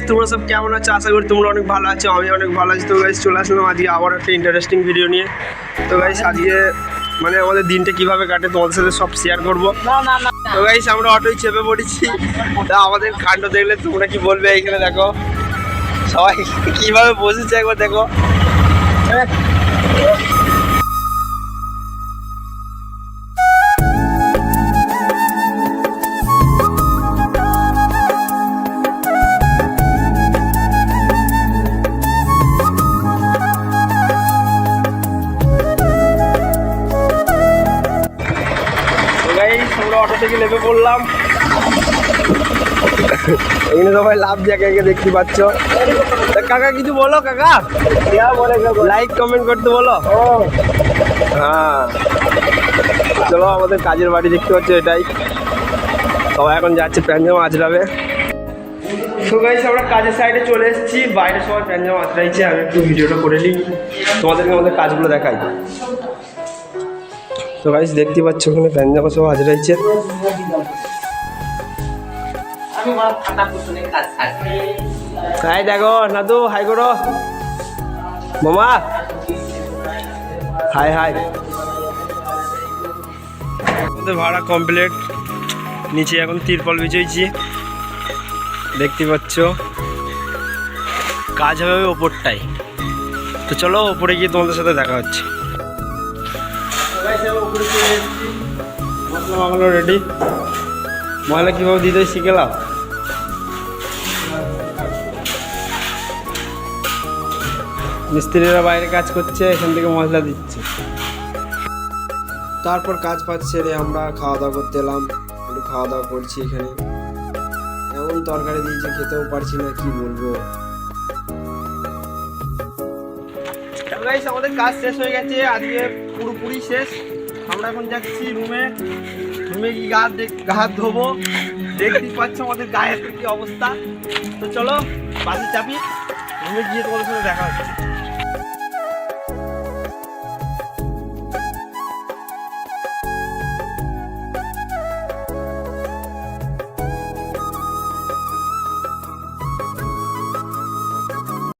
তোমরা সব কেমন আছো? আশা করি তোমরা অনেক ভালো আছো, আমি অনেক ভালো আছি। তো গাইস চলে আসলাম আজকে আবার একটা ইন্টারেস্টিং ভিডিও নিয়ে। তো গাইস আজকে মানে আমাদের দিনটা কিভাবে কাটে তোমাদের সাথে সব শেয়ার করবো। তো গাইস আমরা অটোয় চেপে পড়েছি। তা আমাদের কাণ্ড দেখলে তোমরা কি বলবে? এইখানে দেখো সবাই কিভাবে বসেছে, একবার দেখো। আমরা অটো থেকে নেমে পড়লাম। এখানে সবাই লাভ জায়গাকে দেখতে পাচ্ছ। কাকা কিছু বলো, কাকা লাইক কমেন্ট করতে বলো। হ্যাঁ চলো, আমাদের কাজের বাড়ি দেখতে পাচ্ছ, এটাই। সবাই এখন যাচ্ছে প্যান্জামা আঁচড়াবে। তো গাইস আমরা কাজের সাইডে চলে এসেছি, বাইরে সবাই প্যান্জামা আঁচড়াইছে। আমি একটু ভিডিওটা করে নিই, তোমাদেরকে আমাদের কাজগুলো দেখাই। তো গাইস দেখতে পাচ্ছ ওখানে প্যান্জামা সব আঁচড়াইছে। হাই দেখো নাদু, হাই করো মামা, হাই হাই। আমাদের ভাড়া কমপ্লিট, নিচে এখন তিরপল বিছাইছি দেখতে পাচ্ছ। কাজ হবে ওপরটাই। তো চলো ওপরে গিয়ে তোমাদের সাথে দেখা হচ্ছে। উপরে চলে এসেছি, মশলা মাখানো রেডি। মশলা কীভাবে দিতে শিখেলাম। মিস্ত্রিরা বাইরে কাজ করছে, এখান থেকে মশলা দিচ্ছে। তারপর কাজ ফাজ সেরে আমরা খাওয়া দাওয়া করতে এলাম। একটু খাওয়া দাওয়া করছি এখানে। এমন তরকারি দিয়েছে খেতেও পারছি না, কি বলবো। আমাদের কাজ শেষ হয়ে গেছে আজকে, পুরোপুরি শেষ। আমরা এখন যাচ্ছি রুমে। রুমে কি হাত ধোবো, দেখতেই পাচ্ছ আমাদের গায়ের কি অবস্থা। তো চলো বাসে চাপি, রুমে গিয়ে তোমাদের সাথে দেখা হচ্ছে।